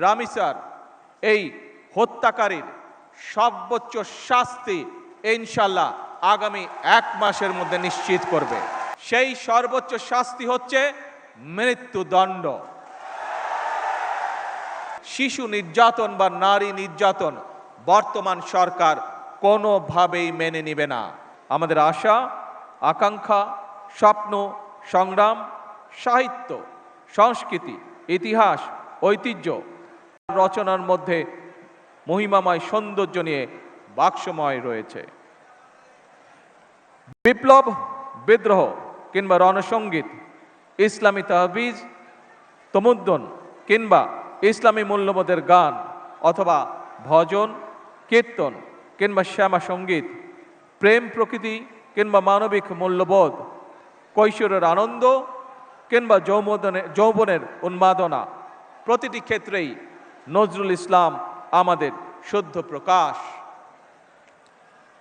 রামিসার এই হত্যাকারীর সর্বোচ্চ শাস্তি ইনশাল্লাহ আগামী 1 মাসের মধ্যে নিশ্চিত করবে। সেই সর্বোচ্চ শাস্তি হচ্ছে মৃত্যুদণ্ড। শিশু নির্যাতন বা নারী নির্যাতন বর্তমান সরকার কোনোভাবেই মেনে নেবে না। আমাদের আশা, আকাঙ্ক্ষা, স্বপ্ন, সংগ্রাম, সাহিত্য, সংস্কৃতি, ইতিহাস, ঐতিহ্য রচনার মধ্যে মহিমাময় সৌন্দর্য নিয়ে বাক্সময় রয়েছে। বিপ্লব, বিদ্রোহ কিংবা রণসঙ্গীত, ইসলামী তাহবিজ, তমুদ্দন কিংবা ইসলামী মূল্যবোধের গান অথবা ভজন, কীর্তন কিংবা শ্যামা সঙ্গীত, প্রেম প্রকৃতি কিংবা মানবিক মূল্যবোধ, কৈশোরের আনন্দ কিংবা যৌবনের উন্মাদনা, প্রতিটি ক্ষেত্রেই নজরুল ইসলাম আমাদের শুদ্ধ প্রকাশ।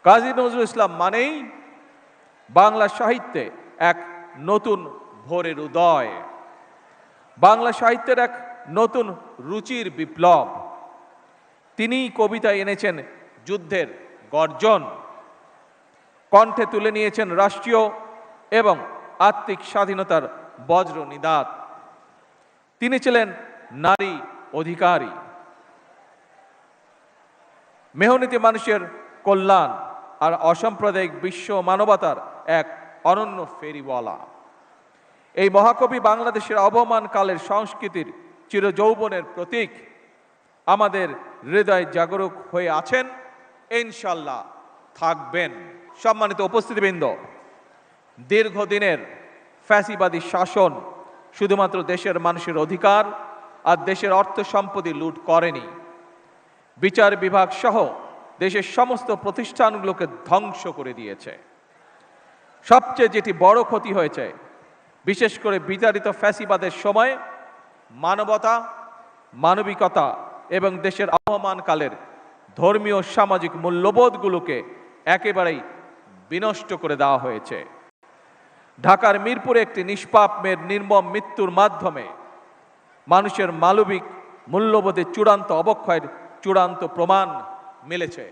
কাজী নজরুল ইসলাম মানেই বাংলা সাহিত্যে এক নতুন ভোরের উদয়, বাংলা সাহিত্যের এক নতুন রুচির বিপ্লব। তিনিই কবিতায় এনেছেন যুদ্ধের গর্জন, কণ্ঠে তুলে নিয়েছেন রাষ্ট্রীয় এবং আত্মিক স্বাধীনতার বজ্র নিদাত। তিনি ছিলেন নারী অধিকারী, মেহনতি মানুষের কল্যাণ আর অসাম্প্রদায়িক বিশ্ব মানবতার এক অনন্য ফেরিওয়ালা। এই মহাকবি বাংলাদেশের আবহমান কালের সংস্কৃতির চিরযৌবনের প্রতীক। আমাদের হৃদয় জাগরুক হয়ে আছেন, ইনশাল্লাহ থাকবেন। সম্মানিত উপস্থিতিবৃন্দ, দীর্ঘদিনের ফ্যাসিবাদী শাসন শুধুমাত্র দেশের মানুষের অধিকার আর দেশের অর্থ সম্পত্তি লুট করেনি, বিচার বিভাগ সহ দেশের সমস্ত প্রতিষ্ঠানগুলোকে ধ্বংস করে দিয়েছে। সবচেয়ে যেটি বড় ক্ষতি হয়েছে, বিশেষ করে বিতাড়িত ফ্যাসিবাদের সময় মানবতা, মানবিকতা এবং দেশের আবহমান কালের ধর্মীয় সামাজিক মূল্যবোধগুলোকে একেবারেই বিনষ্ট করে দেওয়া হয়েছে। ঢাকার মিরপুরে একটি নিষ্পাপ মেয়ের নির্মম মৃত্যুর মাধ্যমে মানুষের মানবিক মূল্যবোধের চূড়ান্ত অবক্ষয়ের চূড়ান্ত প্রমাণ মিলেছে।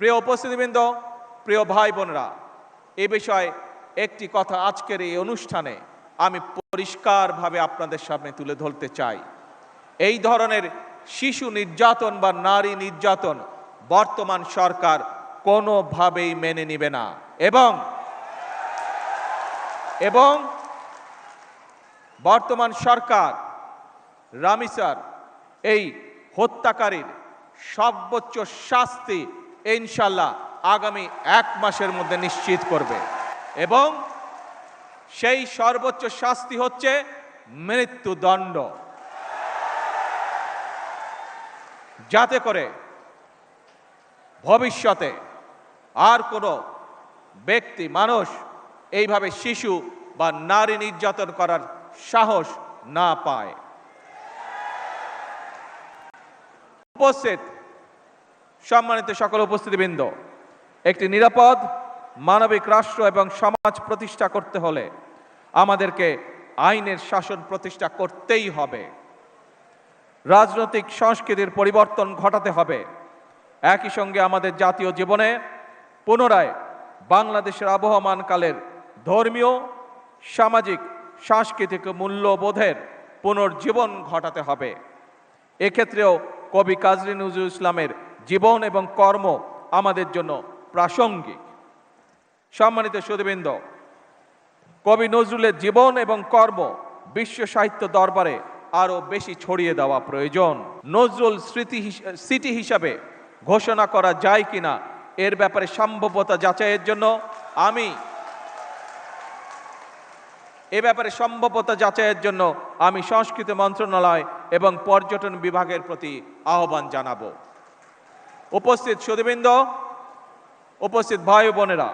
প্রিয় উপস্থিতিবৃন্দ, প্রিয় ভাই বোনেরা, এ বিষয়ে একটি কথা আজকের এই অনুষ্ঠানে আমি পরিষ্কারভাবে আপনাদের সামনে তুলে ধরতে চাই। এই ধরনের শিশু নির্যাতন বা নারী নির্যাতন বর্তমান সরকার কোনোভাবেই মেনে নেবে না এবং বর্তমান সরকার রামিসার এই হত্যাকারীর সর্বোচ্চ শাস্তি ইনশাল্লাহ আগামী 1 মাসের মধ্যে নিশ্চিত করবে এবং সেই সর্বোচ্চ শাস্তি হচ্ছে মৃত্যুদণ্ড, যাতে করে ভবিষ্যতে আর কোনো ব্যক্তি মানুষ এইভাবে শিশু বা নারী নির্যাতন করার সাহস না পায়। উপস্থিত সম্মানিত সকল উপস্থিতিবৃন্দ, একটি নিরাপদ মানবিক রাষ্ট্র এবং সমাজ প্রতিষ্ঠা করতে হলে আমাদেরকে আইনের শাসন প্রতিষ্ঠা করতেই হবে। রাজনৈতিক সংস্কৃতির পরিবর্তন ঘটাতে হবে। একই সঙ্গে আমাদের জাতীয় জীবনে পুনরায় বাংলাদেশের আবহমান কালের ধর্মীয়, সামাজিক, সাংস্কৃতিক মূল্যবোধের পুনর্জীবন ঘটাতে হবে। এক্ষেত্রেও কবি কাজী নজরুল ইসলামের জীবন এবং কর্ম আমাদের জন্য প্রাসঙ্গিক। সম্মানিত সুধীবৃন্দ, কবি নজরুলের জীবন এবং কর্ম বিশ্ব সাহিত্য দরবারে আরও বেশি ছড়িয়ে দেওয়া প্রয়োজন। নজরুল স্মৃতি হিসাবে ঘোষণা করা যায় কিনা এর ব্যাপারে সম্ভাব্যতা যাচাইয়ের জন্য আমি সংস্কৃতি মন্ত্রণালয় এবং পর্যটন বিভাগের প্রতি আহ্বান জানাবো। উপস্থিত সুধীবৃন্দ, উপস্থিত ভাই ও বোনেরা,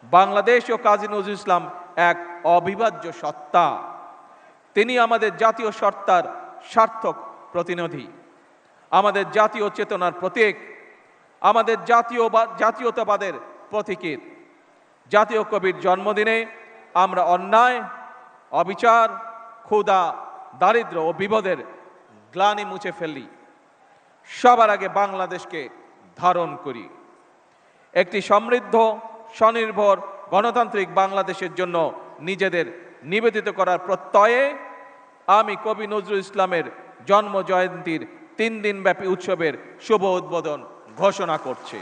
বাংলাদেশ ও কাজী নজরুল ইসলাম এক অবিভাজ্য সত্তা। তিনি আমাদের জাতীয় সত্তার সার্থক প্রতিনিধি, আমাদের জাতীয় চেতনার প্রতীক, আমাদের জাতীয়তাবাদের প্রতীকী। জাতীয় কবির জন্মদিনে আমরা অন্যায়, অবিচার, ক্ষুধা, দারিদ্র্য ও বিপদের গ্লানি মুছে ফেলি, সবার আগে বাংলাদেশকে ধারণ করি। একটি সমৃদ্ধ, স্বনির্ভর, গণতান্ত্রিক বাংলাদেশের জন্য নিজেদের নিবেদিত করার প্রত্যয়ে আমি কবি নজরুল ইসলামের জন্ম জয়ন্তীর 3 দিনব্যাপী উৎসবের শুভ উদ্বোধন ঘোষণা করছি।